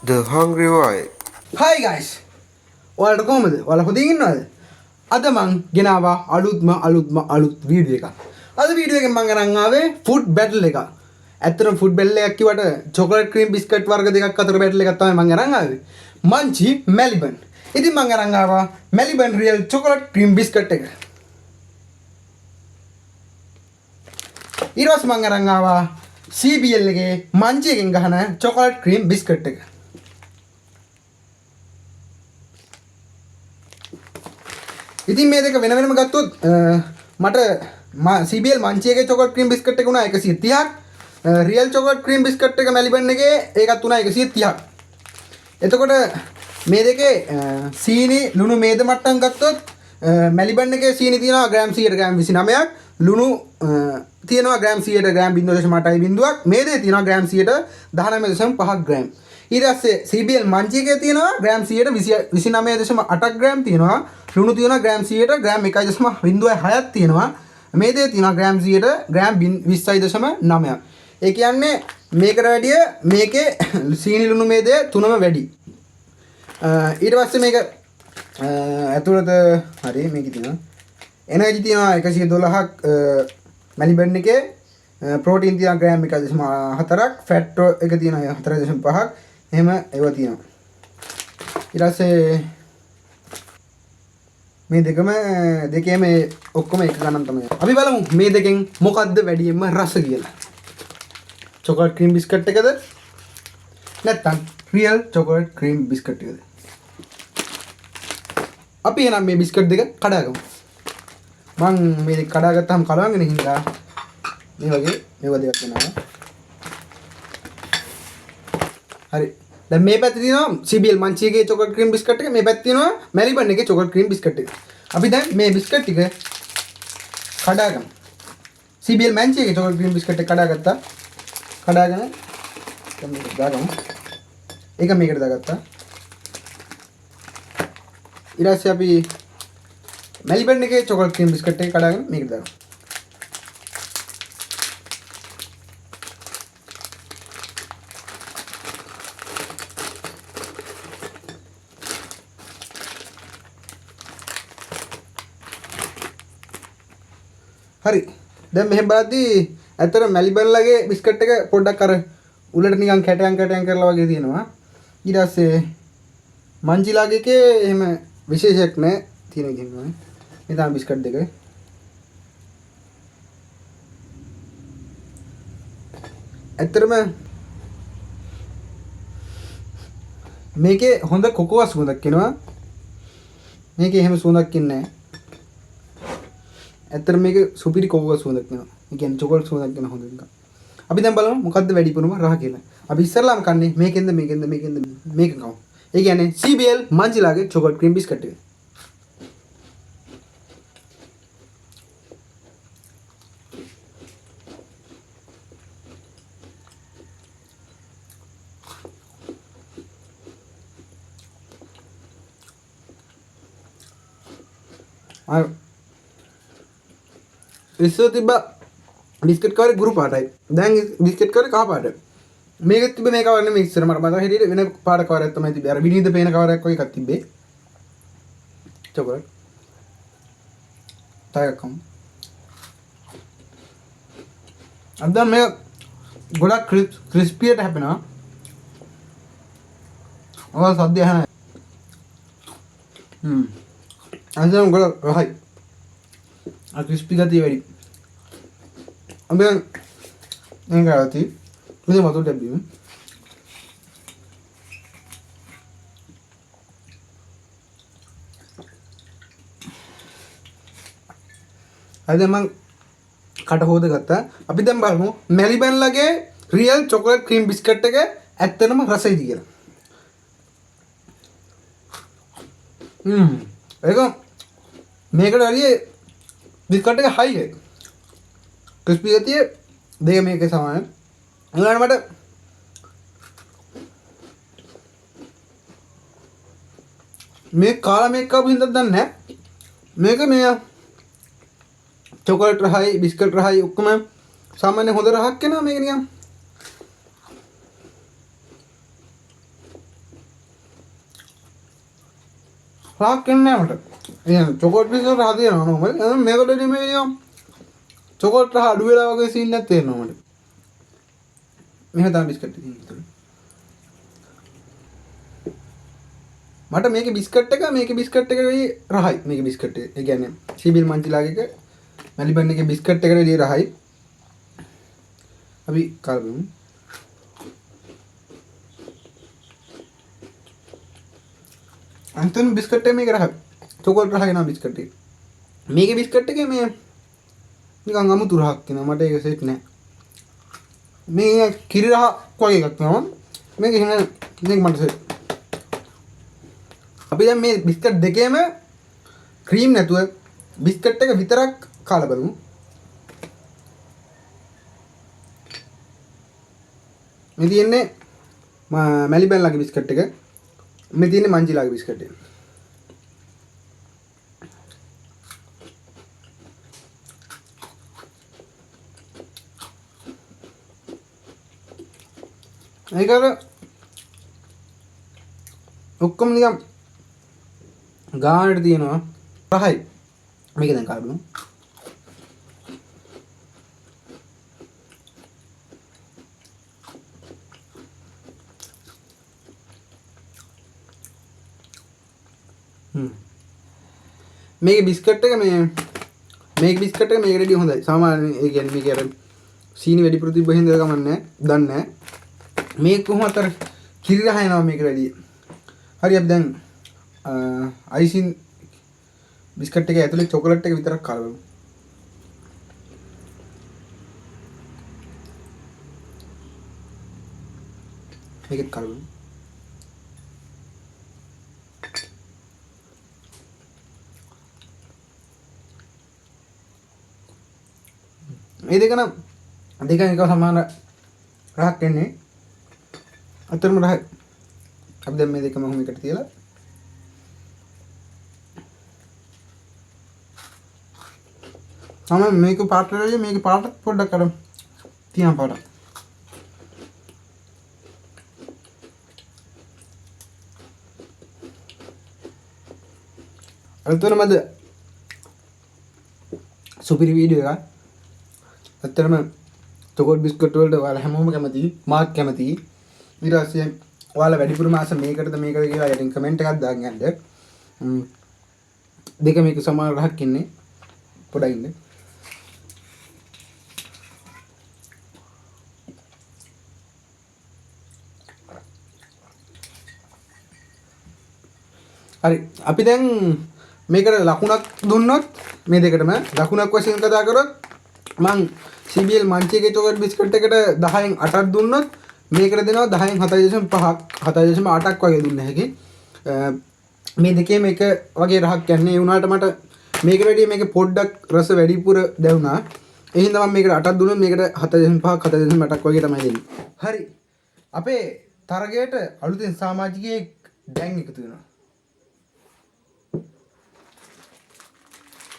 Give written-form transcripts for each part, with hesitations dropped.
The Hungry Boy. Hi guys. ඔයාලට කොහමද? ඔයාලා හොඳින් ඉන්නවද? අද මං ගෙනාවා අලුත් වීඩියෝ එකක්. අද වීඩියෝ එකෙන් මං අරන් ආවේ ෆුඩ් බැටල් එකක්. ඇත්තටම ෆුඩ් බැටල් එකක් කිව්වට චොකලට් ක්‍රීම් බිස්කට් වර්ග දෙකක් අතර බැටල් එකක් තමයි මං අරන් ආවේ. මංචි මෙලිබන්. ඉතින් මං අරන් ආවා Maliban real chocolate cream biscuit එක. ඊට පස්සේ මං අරන් ආවා CBL එකේ මංචි එකෙන් ගහන චොකලට් ක්‍රීම් බිස්කට් එක. ඉතින් මේ දෙක වෙන වෙනම ගත්තොත් මට CBL මංචි එකේ චොකලට් ක්‍රීම් බිස්කට් එක උනා 130ක් රියල් චොකලට් ක්‍රීම් බිස්කට් එක මෙලිබන් එකේ ඒකත් උනා 130ක්. එතකොට මේ දෙකේ සීනි ලුණු මේද මට්ටම් ගත්තොත් මෙලිබන් එකේ සීනි තියෙනවා ග්‍රෑම් 100ට ග්‍රෑම් 29ක් ලුණු තියෙනවා ග්‍රෑම් 100ට ග්‍රෑම් 0.8යි බිඳුවක් මේදේ තියෙනවා ග්‍රෑම් 100ට 19.5ක් ග්‍රෑම්. ඊට පස්සේ CBL මංචි එකේ තියෙනවා ග්‍රෑම් 100ට 29.8ක් ග්‍රෑම් තියෙනවා ලුණු තියෙනවා ග්‍රෑම් 100ට ග්‍රෑම් 1.06ක් තියෙනවා මේදේ තියෙනවා ග්‍රෑම් 100ට ග්‍රෑම් 20.9ක්. ඒ කියන්නේ මේකට වැඩිය මේකේ සීනි ලුණු මේදේ තුනම වැඩි. ඊට පස්සේ මේක ඇතුළත හරි මේකේ තියෙනවා එනර්ජි තියෙනවා 112ක් මෙලිබන් එකේ ප්‍රෝටීන් තියෙනවා ග්‍රෑම් 1.4ක් ෆැට් එක තියෙනවා 4.5ක් එහෙම ඒවා තියෙනවා. ඊට පස්සේ මේ දෙකේම ඔක්කොම එක ගණන් තමයි. අපි බලමු මේ දෙකෙන් මොකද්ද වැඩියෙන්ම රස කියලා. චොකලට් ක්‍රීම් බිස්කට් එකද නැත්නම් රියල් චොකලට් ක්‍රීම් බිස්කට් එකද? අපි එහෙනම් මේ බිස්කට් දෙක කඩාගමු. මං මේ දෙක කඩාගත්තාම කලවගෙන හින්දා මේ වගේ මේවා දෙකක් වෙනවා. හරි. දැන් මේ පැත්තේ තියෙනවා CBL මංචි එකේ චොකලට් ක්‍රීම් බිස්කට් එක මේ පැත්තේ තියෙනවා මෙලිබන් එකේ චොකලට් ක්‍රීම් බිස්කට් එක. අපි දැන් මේ බිස්කට් ටික කඩාගමු. CBL මංචි එකේ චොකලට් ක්‍රීම් බිස්කට් එක කඩාගත්තා. කඩාගෙන මේකට දාගමු. ඒක මේකට දාගත්තා. ඊට පස්සේ අපි මෙලිබන් එකේ චොකලට් ක්‍රීම් බිස්කට් එක කඩාගෙන මේකට දාගමු. හරි. දැන් මෙහෙම බලද්දී ඇත්තට මෙලිබන්ලගේ බිස්කට් එක පොඩ්ඩක් අර උලට නිකන් කැටයන් කරලා වගේ තියෙනවා. ඊට පස්සේ මංජිලාගේ එකේ එහෙම විශේෂයක් නැහැ තියෙන කියනවා. මේ තමයි බිස්කට් දෙක. ඇත්තටම මේකේ හොඳ කොකෝ සුවඳක් එනවා. මේකේ එහෙම සුවඳක් ඉන්නේ නැහැ. ඇත්තට මේක සුපිරි කොකෝ සුවඳක් එනවා. ඒ කියන්නේ චොකලට් සුවඳක් එන හොඳ එකක්. අපි දැන් බලමු මොකද්ද වැඩිපුරම රහ කියලා. අපි ඉස්සරලාම කන්නේ මේකෙන්ද මේක කමු. ඒ කියන්නේ CBL මංජිලාගේ චොකලට් ක්‍රීම් බිස්කට් එක. ඉස්සර තිබ්බ බිස්කට් කවරේ ගුරු පාටයි. දැන් බිස්කට් කවරේ කහ පාටයි. මේක තිබ්බ මේ කවර නෙමෙයි ඉස්සර මට මතක හිටියේ වෙන පාට කවරයක් තමයි තිබ්බේ. අර විනීත පේන කවරයක් වගේ එකක් තිබ්බේ. චොකලට්. තායකම්. අද මේ ගොඩක් ක්‍රිස්පියට හැපෙනවා. ඔය සද්ද ඇහෙනවා. අදම ගොඩක් රහයි. आ क्रिस्पी गति वेरी अब नहीं कराती मुझे मत डब्बी में अरे मैं कट होते करता अभी दम बाल हूँ मेलिबन लगे रियल चॉकलेट क्रीम बिस्किट के ऐसे में रस ही दिया देखो मेरे को डालिए बिस्कट का हाई है क्रिस्पी रहती है देखिए मेरे के सामान है मट मैं काला मेक कब हिंदन दन है मेरे में चॉकलेट रहाई बिस्कट रहाई उक्क में सामान्य होते रहा के ना मेरे नियम රහක් එන්නේ නැහැ මට. එහෙනම් චොකලට් බිස්කට් රහ තියෙනවා නෝමල්. මේකට මේ නියම් චොකලට් රහ අඩු වෙලා වගේ සීන් එකක් තේරෙනවා මට. මෙහෙම තමයි බිස්කට් එක තියෙන්නේ. මට මේකේ බිස්කට් එක රහයි. මේකේ බිස්කට් එක. ඒ කියන්නේ සිබිල් මංචිලාගේ එක මැලිබන් එකේ බිස්කට් එකට වැඩිය රහයි. අපි කාලෙමු. අන්තන් බිස්කට් එක මේක රහයි. චොකලට් රහයි නා බිස්කට් එක. මේකේ බිස්කට් එකේ මේ නිකන් අමුතු රහක් තියෙනවා. මට ඒක සෙට් නෑ. මේ කිරි රහ වගේ එකක් තියෙනවා. මේක එහෙම මේක මට සෙට්. අපි දැන් මේ බිස්කට් දෙකේම ක්‍රීම් නැතුව බිස්කට් එක විතරක් කාලා බලමු. මේ තියෙන්නේ මැලිබන්ලාගේ බිස්කට් එක. මේ තියෙන්නේ මංජිලාගේ බිස්කට් එක. ඒකර ඔක්කොම නිකන් ගානට තියෙනවා රහයි. මේක දැන් කාලා බලමු. මේක බිස්කට් එක මේක බිස්කට් එක මේකට වඩා හොඳයි. සාමාන්‍යයෙන් ඒ කියන්නේ මේක අර සීනි වැඩිපුර තිබ්බ හින්දා කමන්නේ දන්නේ නැහැ. මේක කොහොමද අර කිරි රහ එනවා මේකට වැඩිය. හරි අපි දැන් අයිසින් බිස්කට් එකේ ඇතුලේ චොකලට් එක විතරක් කාලා බලමු. මේකත් කාලා බලමු. මේ දෙක නම් දෙක එක සමාන රහක් එන්නේ. අතරම රහ. අපි දැන් මේ දෙකම ඔහොම එකට තියලා මේක පාට වෙලදී මේක පාට පොඩ්ඩක් අර තියන පාට. අල්තනමද සුපිරි වීඩියෝ එකක්. ඇත්තටම චොකලට් බිස්කට් වලට ඔයාලා හැමෝම කැමතියි. මාත් කැමතියි. ඊට පස්සේ ඔයාලා වැඩිපුරම ආස මේකටද මේකද කියලා යටින් කමෙන්ට් එකක් දාන්න යන්න. දෙක මේක සමාන රහක් ඉන්නේ. පොඩ්ඩක් ඉන්න. හරි අපි දැන් මේකට ලකුණක් දුන්නොත් මේ දෙකටම ලකුණක් වශයෙන් කතා කරොත් මං CBL මංචිගේ චොකලට් බිස්කට් එකට 10න් 8ක් දුන්නොත් මේකට දෙනවා 10න් 7.5ක් 7.8ක් වගේ දුන්න හැකි. මේ දෙකේම එක වගේ රහක් යන්නේ. ඒ වුණාට මට මේකට වැඩිය මේකේ පොඩ්ඩක් රස වැඩිපුර දැනුණා. ඒ හින්දා මම මේකට 8ක් දුන්නොත් මේකට 7.5ක් 7.8ක් වගේ තමයි දෙන්නේ. හරි. අපේ තරගයට අලුතෙන් සමාජිකයෙක් දැන් එකතු වෙනවා.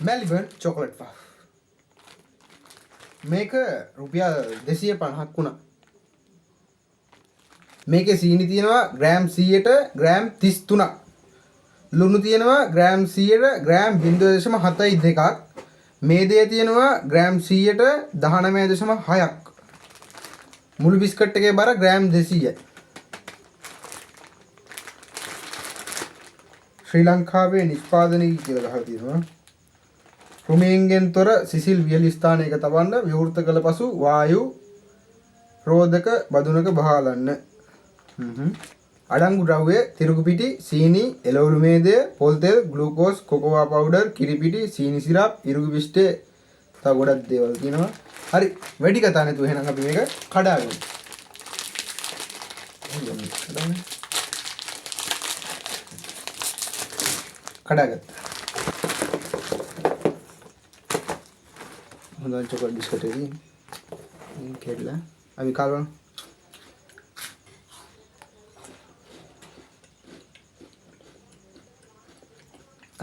Maliban chocolate puff. මේක රුපියල් 250ක් වුණා. මේකේ සීනි තියෙනවා ග්‍රෑම් 100ට ග්‍රෑම් 33ක්. ලුණු තියෙනවා ග්‍රෑම් 100ට ග්‍රෑම් 0.72ක්. මේදේ තියෙනවා ග්‍රෑම් 100ට 19.6ක්. මුළු බිස්කට් එකේ බර ග්‍රෑම් 200යි. ශ්‍රී ලංකාවේ නිෂ්පාදනය කියලා ගහලා තියෙනවා. රුමේන්ගෙන් තොර සිසිල් වියලි ස්ථානයක තබන්න විවෘත කළ පසු වායු රෝධක බදුනක බහලන්න. අඩංගු ද්‍රව්‍ය තිරුකු පිටි, සීනි, එළවලු මේදය, පොල් තෙල්, ග්ලූකෝස්, කොකෝවා පවුඩර්, කිරි පිටි, සීනි සිරප්, ඉරුගු පිස්ටේ තව ගොඩක් දේවල් තියෙනවා. හරි වැඩි කතා නැතුව එහෙනම් අපි මේක කඩාගමු. කඩාගත්තා. හොඳයි චොකලට් බිස්කට් එකේ මේ කෙල්ලා අපි කාලා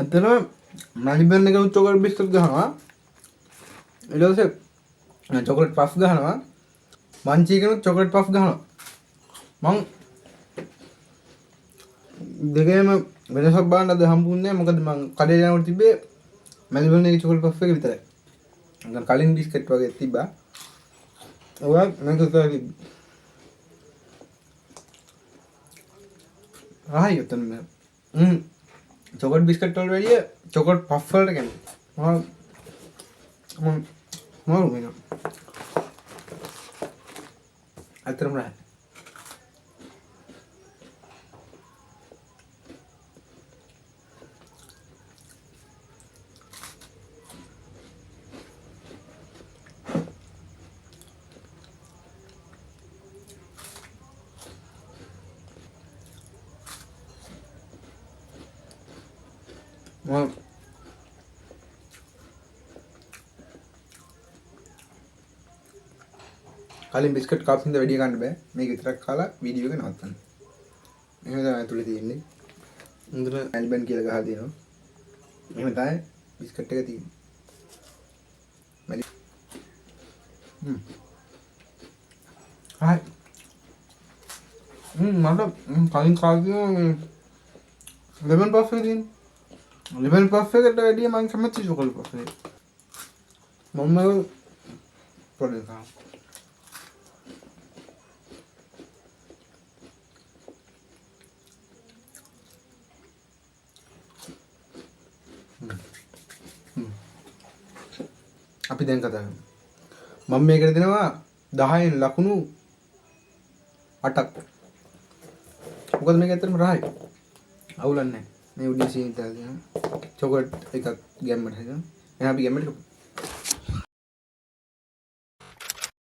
අතන මැලිබන් එකේ චොකලට් බිස්කට් ගහනවා. ඊට පස්සේ චොකලට් පෆ් ගහනවා. මංචි එකේ චොකලට් පෆ් ගහනවා. මං දෙකේම වෙනසක් බලන්න අද හම්බුන්නේ නැහැ. මොකද මං කඩේ යනකොට තිබ්බේ මෙල්බන් එකේ චොකලට් පෆ් එක විතරයි. මං කලින් බිස්කට් වගේ තිබ්බා. ඔයා මම කිව්වා රහයි ගත්තම චොකලට් බිස්කට් වල වැඩිය චොකලට් පෆ් වලට කැමතියි. මම මොරු වෙනවා. අතරම රහයි. මම කලින් බිස්කට් කප් හින්දා වැඩි ගන්න බෑ. මේක විතරක් කාලා වීඩියෝ එක නවත්තන්න. එහෙම තමයි ඇතුලේ තියෙන්නේ. මුදුන ඇල්බන් කියලා ගහලා දෙනවා. එහෙම තමයි බිස්කට් එක තියෙන්නේ. මැලි. හායි. මට කලින් කාගේ ලෙමන් පෆ් එක තියෙන්නේ. ලෙමන් පෆ් එකට වැඩිය මම කැමති චොකලට් පෆ් එක. මම පොඩි කා අපි දැන් කතා කරමු. මම මේකට දෙනවා 10න් ලකුණු 8ක්. මොකද මේක ඇත්තටම රහයි. අවුලක් නැහැ. මේ උඩින් සීන් දාලා දෙනවා. චොකලට් එකක් ගැම්මට හදනවා. එහෙනම් අපි ගැම්මට